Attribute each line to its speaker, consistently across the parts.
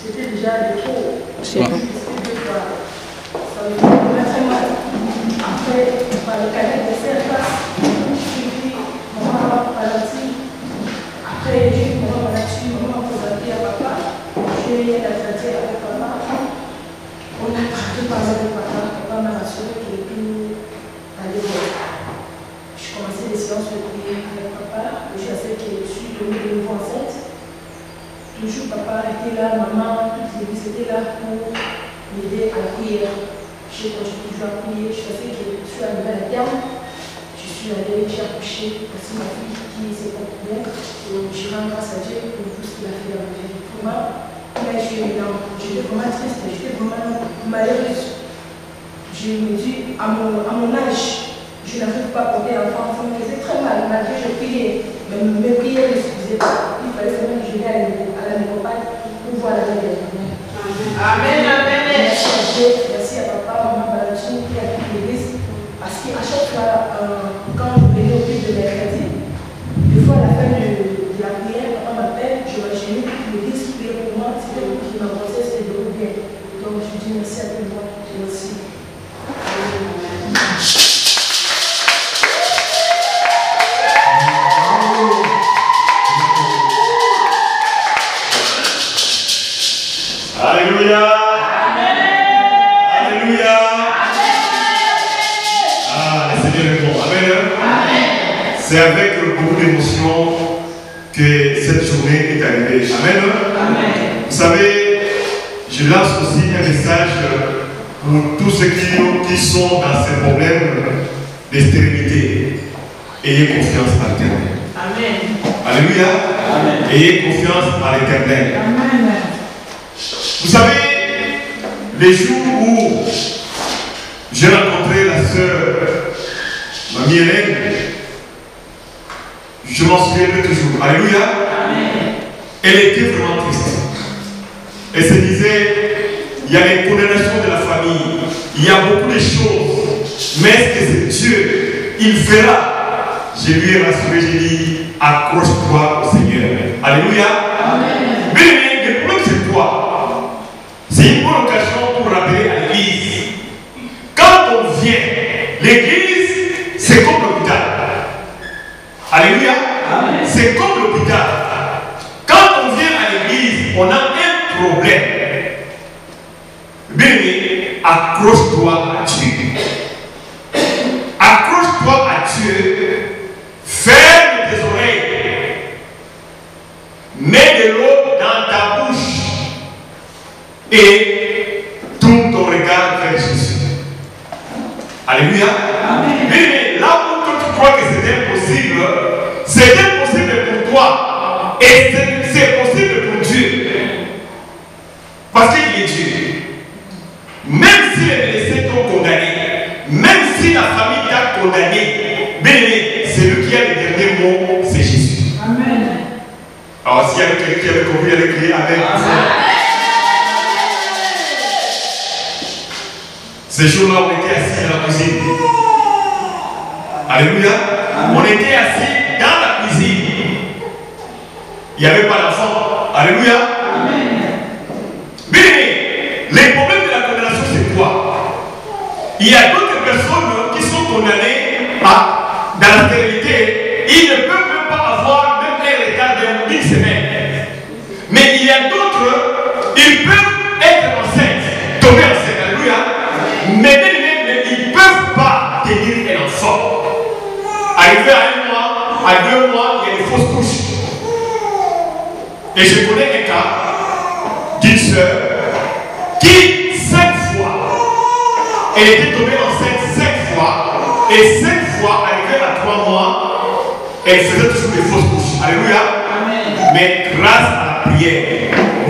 Speaker 1: c'était déjà de trop. J'ai vu deux fois. Ça me fait très mal. Après, par le canal de Serpas, j'ai vu maman ralentir. Après, j'ai vu maman ralentir, maman présenter à papa. J'ai traité avec papa. On a traité par avec papa. Papa m'a rassuré qu'il tout allait bien. Je commençais les séances de prière avec papa. Je sais que je suis devenue de nouveau enceinte. Toujours papa était là, maman, toutes les l'église était là pour m'aider à la prière. Je continue toujours à prier. Je sais que je suis arrivée à la terme. Je suis allée, j'ai accouché parce que ma fille qui s'est portée bien. Je rends grâce à Dieu pour tout ce qu'il a fait dans ma vie. Pour moi, j'étais vraiment triste, j'étais vraiment malheureuse. Je me dis, à mon âge, je n'arrive pas à porter l'enfant, ça me faisait très mal, malgré que je priais. Mais mes prières ne suffisaient pas. Il fallait seulement que je vienne à la métropole pour voir la vie.
Speaker 2: Amen, amen.
Speaker 1: Merci à papa, maman, Balanchou, qui a pris l'église. Parce qu'à chaque fois, quand je venais au culte de mercredi, des fois à la fin de la prière, papa m'appelle, je m'imaginais que l'église priait pour moi, c'était pour qu'il m'avançait, c'était de bien. Donc je dis merci à tout le monde. Merci.
Speaker 3: Alléluia. Alléluia. Ah, le Seigneur est bon. Amen. C'est avec beaucoup d'émotion que cette journée est arrivée. Amen. Vous savez, je lance aussi un message pour tous ceux qui sont dans ces problèmes de stérilité. Ayez confiance à l'Éternel.
Speaker 2: Amen.
Speaker 3: Alléluia. Amen. Ayez confiance à l'Éternel.
Speaker 2: Amen.
Speaker 3: Vous savez, les jours où j'ai rencontré la sœur Mamie Hélène, je m'en souviendrai toujours. Alléluia.
Speaker 2: Amen.
Speaker 3: Elle était vraiment triste. Elle se disait, il y a les condamnations de la famille, il y a beaucoup de choses, mais est-ce que c'est Dieu? Il fera. Je lui ai rassuré, j'ai dit, accroche-toi au Seigneur. Alléluia.
Speaker 2: Amen.
Speaker 3: Mais le problème c'est quoi? C'est une bonne occasion pour rappeler à l'église. Quand on vient, l'église, c'est comme l'hôpital. Alléluia. C'est comme l'hôpital. Quand on vient à l'église, on a un problème. Bien aimé, accroche-toi à Dieu. Accroche-toi à Dieu. Ferme tes oreilles. Mets de l'eau dans ta bouche. Et tourne ton regard vers Jésus. Alléluia. Mais là où tu crois que c'est impossible pour toi. Et c'est possible pour Dieu. Parce qu'il est Dieu. Même si les blessés t'ont condamné, même si la famille t'a condamné, mais c'est lui qui a le dernier mot, c'est Jésus.
Speaker 2: Amen.
Speaker 3: Alors s'il y avait quelqu'un qui avait compris, il allait crier Amen. Ce jour-là, on était assis dans la cuisine. Alléluia. On était assis dans la cuisine. Il n'y avait pas d'enfant. Alléluia. Mais les problèmes de la condamnation, c'est quoi? Il y a d'autres personnes qui sont condamnées dans la stérilité. Ils ne peuvent même pas avoir même un retard d'une semaine. Mais il y a d'autres, ils peuvent être enceintes, tomber enceintes. Alléluia. Mais ils ne peuvent pas tenir un enfant. Arrivé à 1 mois, à 2 mois, il y a des fausses couches. Et je connais un cas d'une sœur qui 5 fois, elle était tombée enceinte 5 fois, et 5 fois, arrivée à 3 mois, elle faisait toujours des fausses couches. Alléluia. Mais grâce à la prière,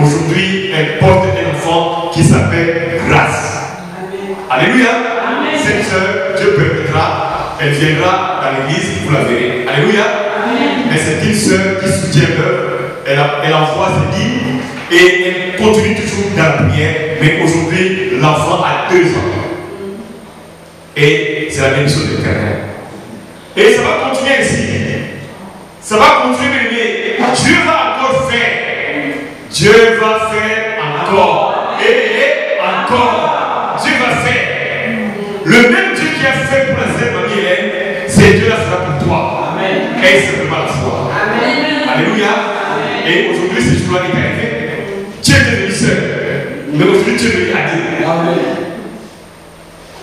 Speaker 3: aujourd'hui, elle porte un enfant qui s'appelle Grâce. Alléluia. Cette sœur, Dieu permettra, elle viendra dans l'église, vous la verrez. Alléluia. Mais c'est une sœur qui soutient l'œuvre, elle envoie ses dîmes et elle continue toujours dans la prière. Mais aujourd'hui, l'enfant a 2 ans. Et c'est la bénédiction de l'Éternel. Et ça va continuer ici. Ça va continuer. Dieu va encore faire. Dieu va faire en encore. Et encore. Dieu va faire. Le même Dieu qui a fait pour la sœur Mamie Hélène, c'est Dieu là sera pour toi.
Speaker 2: Amen.
Speaker 3: Et simplement la foi.
Speaker 2: Amen.
Speaker 3: Alléluia.
Speaker 2: Amen.
Speaker 3: Et aujourd'hui, ce jour-là est arrivé. Tu es devenu seul. Mais aujourd'hui, tu es devenu adé.
Speaker 2: Amen.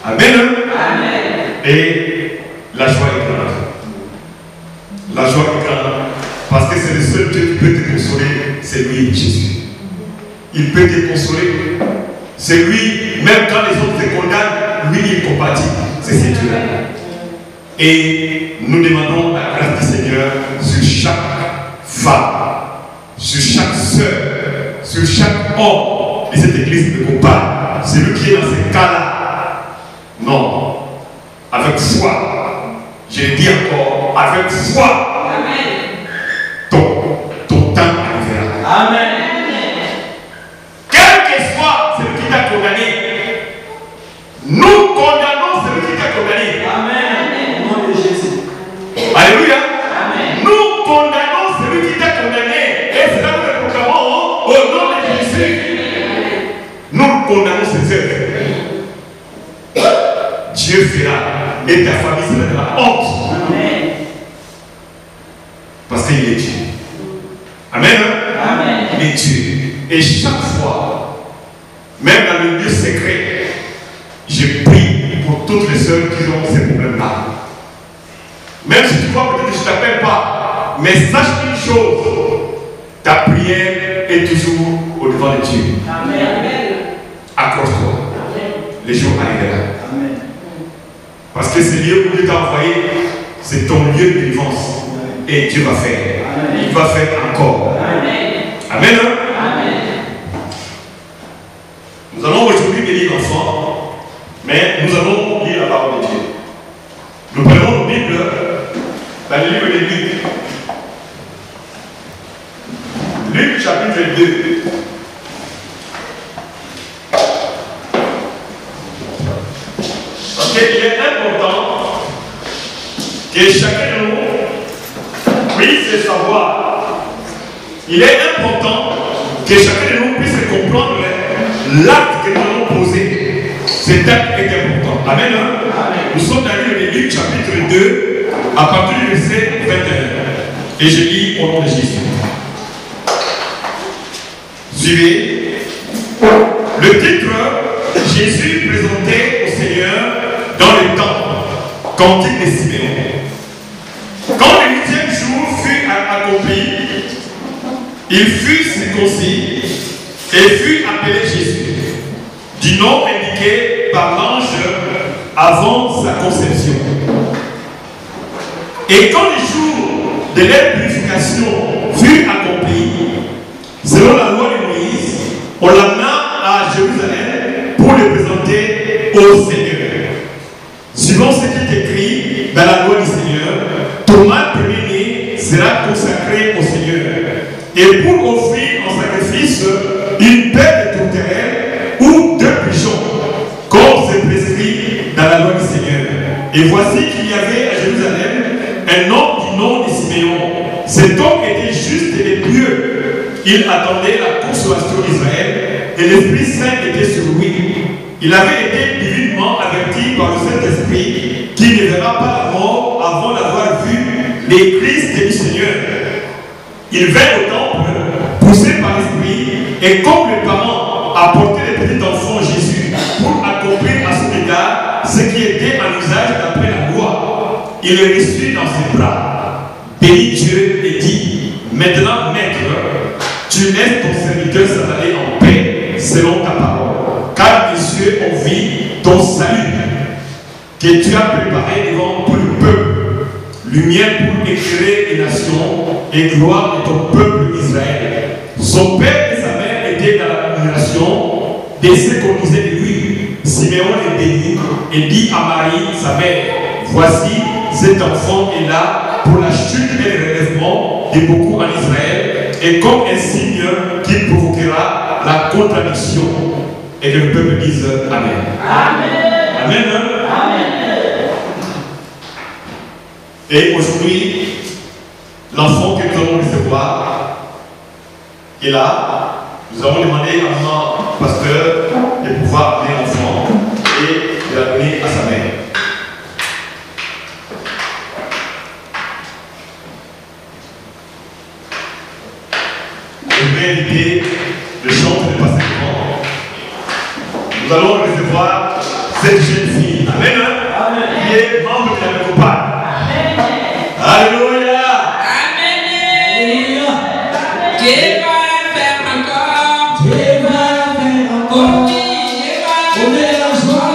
Speaker 3: Amen.
Speaker 2: Amen.
Speaker 3: Et la joie est grande. La joie est grande. Parce que c'est le seul Dieu qui peut te consoler. C'est lui, Jésus. Il peut te consoler. C'est lui, même quand les autres te condamnent, lui, il compatit. C'est ce Dieu-là. Et nous demandons la grâce du Seigneur sur chaque femme, sur chaque soeur, sur chaque homme de cette église de combat. Celui qui est dans ces cas-là. Non. Avec foi. Je le dis encore, avec foi.
Speaker 2: Amen.
Speaker 3: Ton temps arrivera.
Speaker 2: Amen.
Speaker 3: Quel que soit celui qui t'a condamné, nous condamnons celui qui t'a condamné.
Speaker 2: Amen. Au nom de Jésus.
Speaker 3: Alléluia.
Speaker 2: Amen.
Speaker 3: Nous condamnons celui qui t'a condamné. Et c'est là que nous le proclamons au nom de Jésus. Nous condamnons ses œuvres. Dieu fera. Et ta famille sera de la honte.
Speaker 2: Amen.
Speaker 3: Parce qu'il est Dieu. Amen.
Speaker 2: Amen.
Speaker 3: Il est Dieu. Et chaque fois, même dans le lieu secret, je prie pour toutes les sœurs qui ont ces problèmes-là. Même si tu vois peut-être que je ne t'appelle pas, mais sache une chose, ta prière est toujours au devant de Dieu.
Speaker 2: Amen.
Speaker 3: Accroche-toi. Les jours arriveront.
Speaker 2: Amen.
Speaker 3: Parce que ce lieu où Dieu t'a envoyé, c'est ton lieu de délivrance. Et Dieu va faire.
Speaker 2: Amen.
Speaker 3: Il va faire encore.
Speaker 2: Amen.
Speaker 3: Amen.
Speaker 2: Amen.
Speaker 3: Nous allons aujourd'hui bénir l'enfant, mais nous allons lire la parole de Dieu. Nous prenons nos Bibles dans le livre de Luc. Luc chapitre 2. Parce qu'il est important que chacun de nous puisse savoir. Il est important que chacun de nous puisse comprendre l'acte que nous allons poser. Cet acte est important. Amen. Nous sommes dans le livre de Luc chapitre 2 à partir du verset 21. Et je lis au nom de Jésus. Suivez. Le titre, Jésus présenté au Seigneur dans le temple, cantique de Siméon. Quand le 8e jour fut accompli, il fut circoncis et fut appelé Jésus, du nom indiqué par l'ange avant sa conception. Et quand le jour de leur purification fut accompli, selon la loi de Moïse, on l'amena à Jérusalem pour le présenter au Seigneur. Suivant ce qui est écrit dans la loi du Seigneur, Thomas le premier-né sera consacré au Seigneur. Et pour offrir en sacrifice une bête de tourterelle ou 2 pigeons, comme c'est prescrit dans la loi du Seigneur. Et voici qu'il y avait à Jérusalem un homme du nom de Siméon. Cet homme était juste et pieux. Il attendait la consolation d'Israël et l'Esprit Saint était sur lui. Il avait été divinement averti par le Saint-Esprit qu'il ne verra pas la mort avant d'avoir vu les Christ du Seigneur. Il vint au temple, poussé par l'Esprit, et comme les parents apportaient le petit enfant Jésus pour accomplir à son égard ce qui était en usage d'après la loi, il le reçut dans ses bras, bénit Dieu et dit, maintenant, Maître, tu laisses ton serviteur s'en aller en paix selon ta parole, car les cieux ont vu ton salut, que tu as préparé devant tout le peuple, lumière pour éclairer les nations et gloire de ton peuple Israël. Son père et sa mère étaient dans l'admiration de ce qu'on disait de lui. Siméon est béni et dit à Marie, sa mère, voici cet enfant est là pour la chute et le relèvement de beaucoup en Israël et comme un signe qui provoquera la contradiction. Et que le peuple dise Amen.
Speaker 2: Amen.
Speaker 3: Amen.
Speaker 2: Amen.
Speaker 3: Et aujourd'hui, l'enfant que nous allons recevoir est là. Nous avons demandé à maman nous allons recevoir cette jeune fille. Amen. Qui est membre de la Mécopale. Alléluia.
Speaker 4: Alléluia. Dieu va faire encore.
Speaker 5: Dieu va faire encore. On est la joie.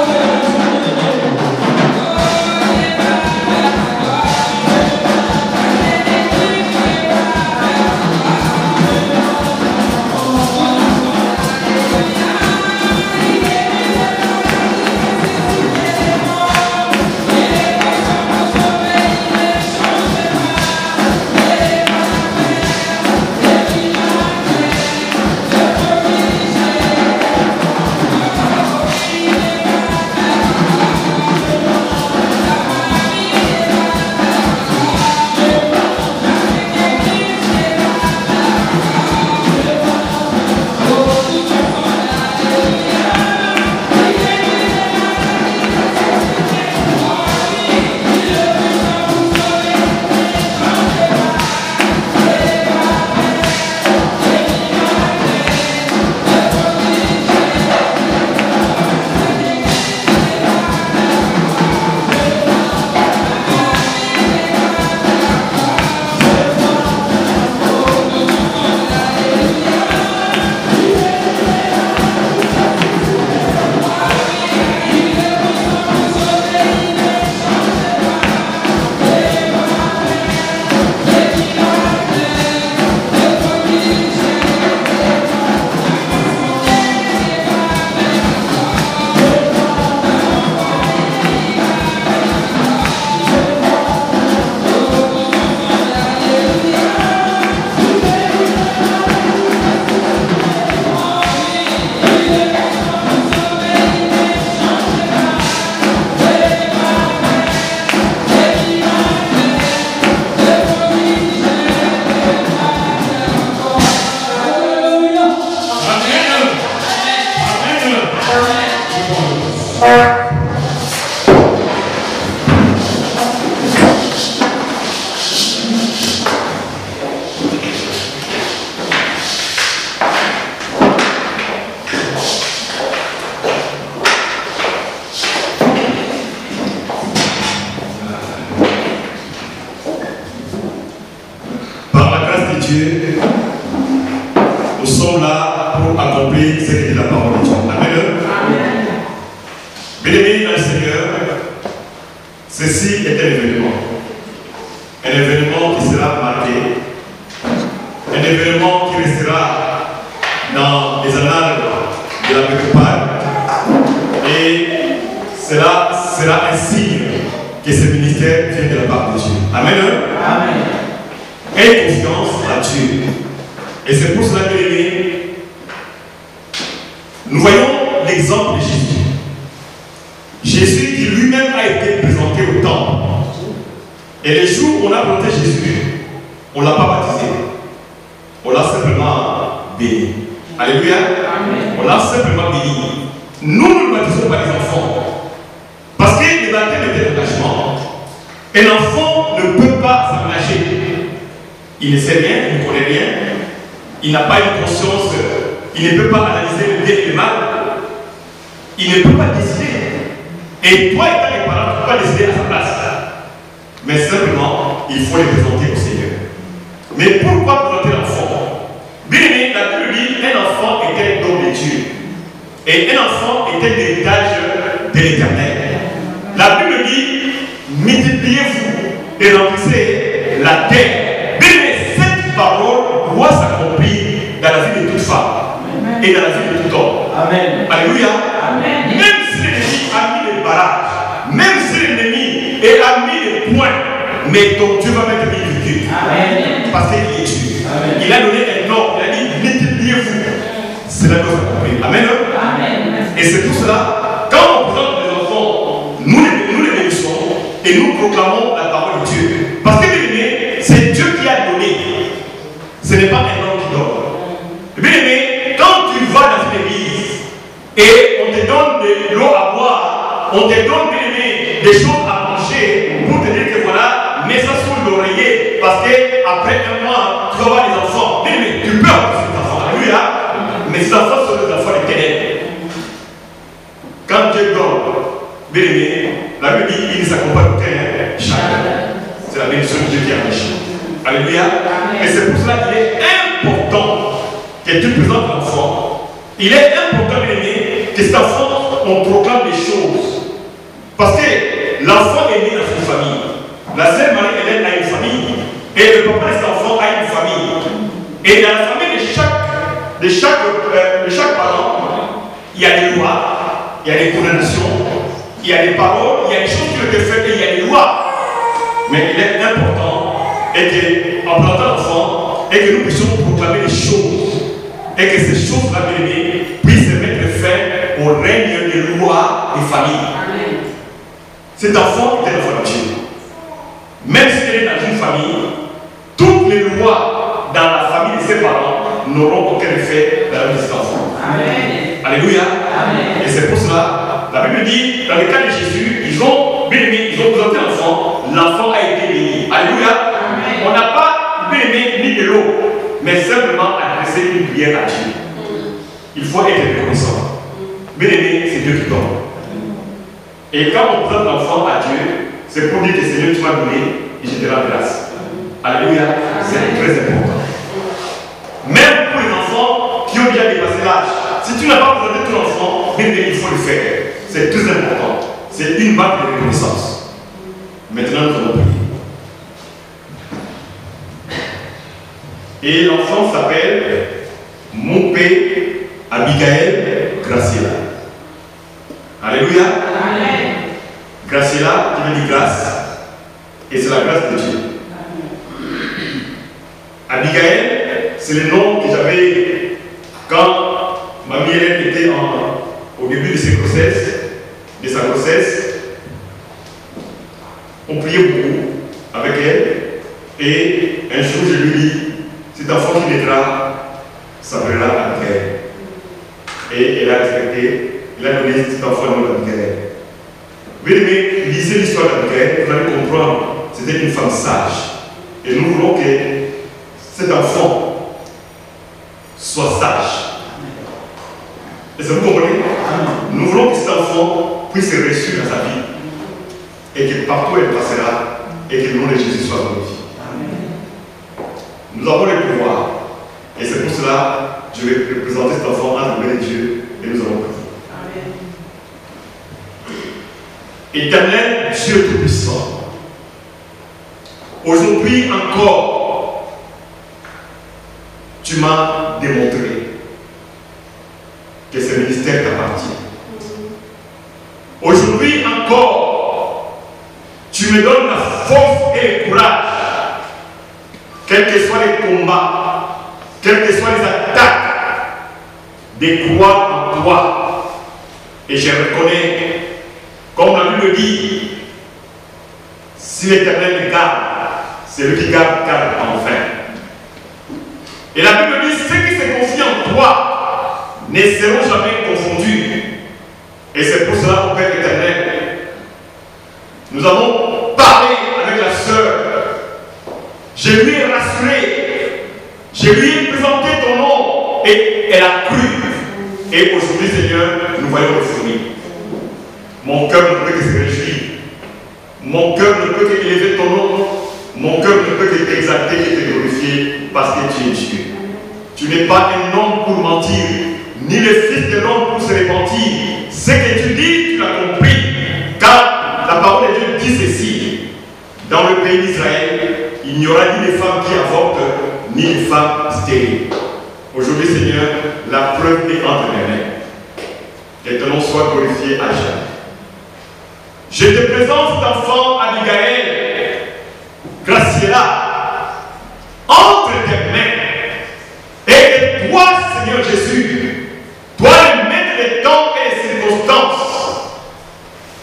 Speaker 3: Par la grâce de Dieu, nous sommes là pour accomplir ce que dit la parole de Dieu. Amen. Bien-aimés dans le Seigneur, ceci est un événement. Un événement qui sera marqué. Un événement qui restera dans les annales de la Mécopale. Et cela sera un signe que ce ministère vient de la part de Dieu. Amen. Aie confiance à Dieu. Et c'est pour cela que nous voyons l'exemple de Jésus. Jésus qui lui-même a été présenté au temple. Et le jour où on a présenté Jésus, on ne l'a pas baptisé. On l'a simplement béni. Alléluia. On l'a simplement béni. Nous ne baptisons pas les enfants. Parce que le baptême est un engagement. Un enfant ne peut pas s'engager. Il ne sait rien, il ne connaît rien. Il n'a pas une conscience. Il ne peut pas analyser le bien et le mal. Il ne peut pas décider. Et toi, étant les parents, tu ne peux pas décider à sa place. Mais simplement, il faut les présenter au Seigneur. Mais pourquoi présenter l'enfant? Bien aimé, la Bible dit un enfant était un don de Dieu. Et un enfant était l'héritage de l'Éternel. La Bible dit multipliez-vous et remplissez la terre. Bien aimé, cette parole doit s'accomplir dans la vie de toute femme et dans la vie de tout homme.
Speaker 4: Amen.
Speaker 3: Alléluia.
Speaker 4: Amen.
Speaker 3: Même si l'ennemi a mis des barrages, même si l'ennemi a mis des points, mais ton Dieu va mettre une virgule.
Speaker 4: Amen.
Speaker 3: Parce qu'il est Dieu.
Speaker 4: Amen.
Speaker 3: Il a donné un ordre, il a dit multipliez-vous. Cela doit s'accomplir. Amen.
Speaker 4: Amen.
Speaker 3: Et c'est pour cela, quand on présente les enfants, nous les bénissons et nous proclamons la parole de Dieu. Parce que bien aimé, c'est Dieu qui a donné. Ce n'est pas un homme qui donne. Bien aimé, quand tu vas dans une église et on te donne de l'eau à boire, on te donne bien aimé des choses à manger pour te dire que voilà, mets ça sous l'oreiller parce qu'après un mois, tu vas avoir des enfants. Bien aimé, tu peux avoir des enfants. Alléluia. Mais ces enfants sont des enfants de ténèbres. Bien aimé, la Bible dit il ne s'accompagne qu'un chacun. C'est la bénédiction de Dieu qui est riche. Alléluia. Et c'est pour cela qu'il est important que Dieu présente l'enfant. Il est important, bien aimé, que cet enfant, on proclame les choses. Parce que l'enfant est né dans une famille. La sœur Marie-Hélène a une famille. Et le papa de cet enfant a une famille. Et dans la famille de chaque parent, il y a des lois, il y a des condamnations, il y a des paroles, il y a des choses qui ont été faites et il y a des lois. Mais il est important qu'en plantant l'enfant, et que nous puissions proclamer les choses. Et que ces choses-là, bien aimées, puissent mettre fin au règne des lois des familles. Cet enfant était l'enfant de Dieu. Même s'il est dans une famille, toutes les lois dans la famille de ses parents n'auront aucun effet dans la vie de cet enfant. Amen. Alléluia. Amen. Et c'est pour cela, la Bible dit, dans le cas de Jésus, ils ont présenté l'enfant, l'enfant a été béni. Alléluia. Amen. On n'a pas béni ni de l'eau, mais simplement adresser une prière à Dieu. Il faut être reconnaissant. Bien-aimé, c'est Dieu qui donne. Et quand on présente l'enfant à Dieu, c'est pour dire que Seigneur, tu m'as donné et je te rends grâce. Alléluia, c'est très important. Même pour les enfants qui ont déjà dépassé l'âge, si tu n'as pas présenté ton enfant, bien il faut le faire. C'est très important. C'est une marque de reconnaissance. Maintenant, nous allons prier. Et l'enfant s'appelle Moupé Abigail Graciela. Alléluia. Amen. Graciela, qui veut dire grâce. Et c'est la grâce de Dieu. Abigail, c'est le nom que j'avais quand Mamie Hélène était au début de sa grossesse. On priait beaucoup avec elle. Et un jour, je lui dis, cet enfant qui naîtra s'appellera Abigail. Et elle a respecté, elle a donné cet enfant le nom d'Abigail. Vous voyez, lisez l'histoire d'Abigail, vous allez comprendre, c'était une femme sage. Et nous voulons que cet enfant soit sage. Et ça vous comprenez? Nous voulons que cet enfant puisse réussir dans sa vie. Et que partout elle passera, et que le nom de Jésus soit glorifié. Nous avons le pouvoir. Et c'est pour cela que je vais présenter cet enfant à la main de Dieu et nous allons prier. Éternel Dieu Tout-Puissant, aujourd'hui encore, tu m'as démontré que ce ministère t'appartient. Aujourd'hui encore, tu me donnes la force et le courage, quels que soient les combats, quelles que soient les attaques, de croire en toi. Et je reconnais, comme la Bible dit, si l'Éternel me garde, c'est lui qui garde enfin. Et la Bible dit, ceux qui se confient en toi ne seront jamais confondus. Et c'est pour cela, mon Père éternel, nous avons parlé avec la sœur. Je lui ai rassuré. Je lui ai présenté ton nom. Et elle a cru. Et aujourd'hui, Seigneur, nous voyons le fruit. Mon cœur ne peut que se réjouir. Mon cœur ne peut que élever ton nom. Mon cœur ne peut que t'exalter et te glorifier parce que tu es Dieu. Tu n'es pas un homme pour mentir, ni le fils de l'homme pour se repentir. Ce que tu dis, tu l'as compris. Car la parole de Dieu dit ceci. Dans le pays d'Israël, il n'y aura ni les femmes qui avortent, ni les femmes stériles. Aujourd'hui, Seigneur, la preuve est entre mes mains. Que ton nom soit glorifié à jamais. Je te présente cet enfant, Abigail, Graciela, entre tes mains. Et que toi, Seigneur Jésus, toi le maître des temps et des circonstances,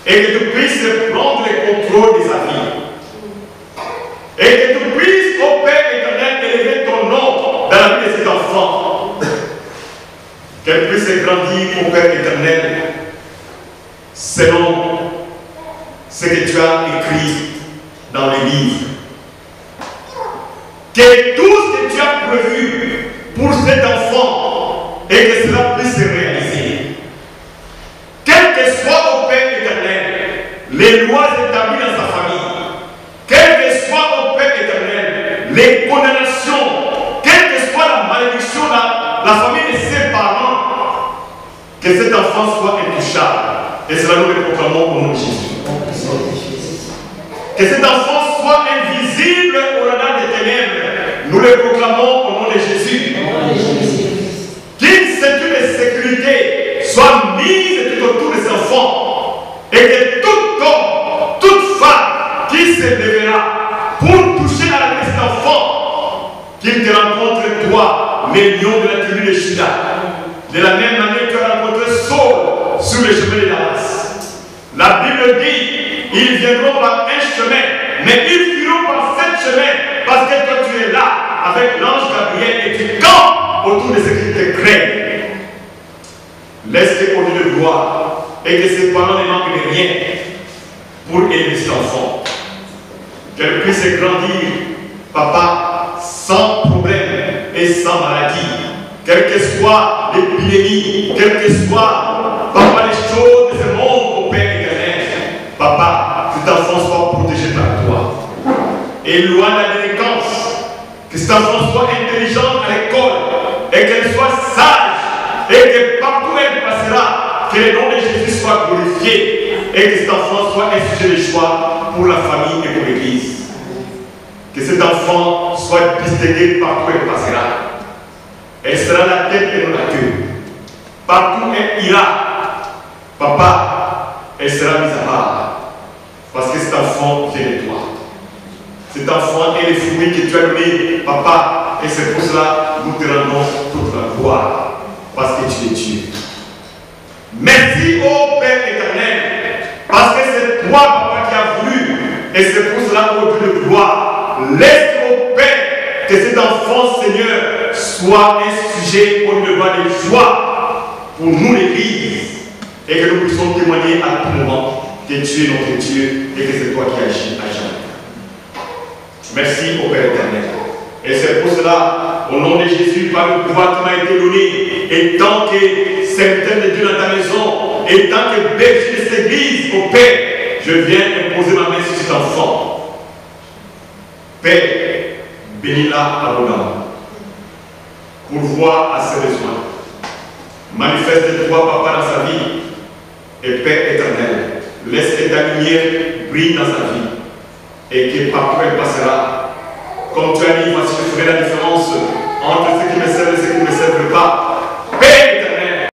Speaker 3: et que tu puisses prendre le contrôle de sa vie. Et que tu puisses, ô Père éternel, élever ton nom dans la vie de cet enfant. Qu'elle puisse grandir, ô Père éternel, selon ce que tu as écrit dans les livres. Que tout ce que tu as prévu pour cet enfant et que cela puisse se réaliser. Quel que soit, ô Père éternel, Que cet enfant soit intouchable. Et cela nous le proclamons au nom de Jésus. Que cet enfant soit invisible au regard des ténèbres. Nous le proclamons au nom de Jésus. Qu'une ceinture de sécurité soit mise tout autour de cet enfant. Et que tout homme, toute femme qui se lèvera pour toucher à la vie de cet enfant, qu'il te rencontre toi, les lions de la tribu de Juda. De la même manière que tu as rencontré Saul sur le chemin de Damas. La Bible dit, ils viendront par un chemin, mais ils fuiront par 7 chemins, parce que toi tu es là avec l'ange Gabriel et tu campes autour de ce qui te craignent. Laisse-les conduire de gloire et que ses parents ne manquent de rien pour élever cet enfant. Qu'elle puisse grandir, papa, sans problème et sans maladie. Quelle que soit l'épidémie, quelles que soient, papa, les choses de ce monde, au Père éternel, papa, cet enfant soit protégé par toi. Éloigne la délinquance, que cet enfant soit intelligent à l'école et qu'elle soit sage et que partout où elle passera, que le nom de Jésus soit glorifié et que cet enfant soit un sujet de joie pour la famille et pour l'Église. Que cet enfant soit distingué partout où elle passera. Elle sera la tête et non la queue. Partout où elle ira, papa, elle sera mise à part. Parce que cet enfant vient de toi. Cet enfant est le fruit que tu as donné, papa. Et c'est pour cela que nous te rendons toute la gloire. Parce que tu es Dieu. Merci au Père éternel. Parce que c'est toi, papa, qui as voulu. Et c'est pour cela, au Dieu de gloire, laisse au Père que cet enfant, Seigneur, soit un sujet au devant de joie pour nous, l'Église, et que nous puissions témoigner à tout moment que tu es notre Dieu et que c'est toi qui agis à jamais. Merci au Père éternel. Et c'est pour cela, au nom de Jésus, par le pouvoir qui m'a été donné, et tant que serviteur de Dieu dans ta maison, et tant que berger de cette église, au Père, je viens imposer ma main sur cet enfant. Père, bénis-la abondamment. Pourvois à ses besoins. Manifeste-toi, papa, dans sa vie. Et Père éternel, laisse que ta lumière brille dans sa vie. Et que partout elle passera. Comme tu as dit, voici je ferai la différence entre ce qui me sert et ce qui ne me sert pas.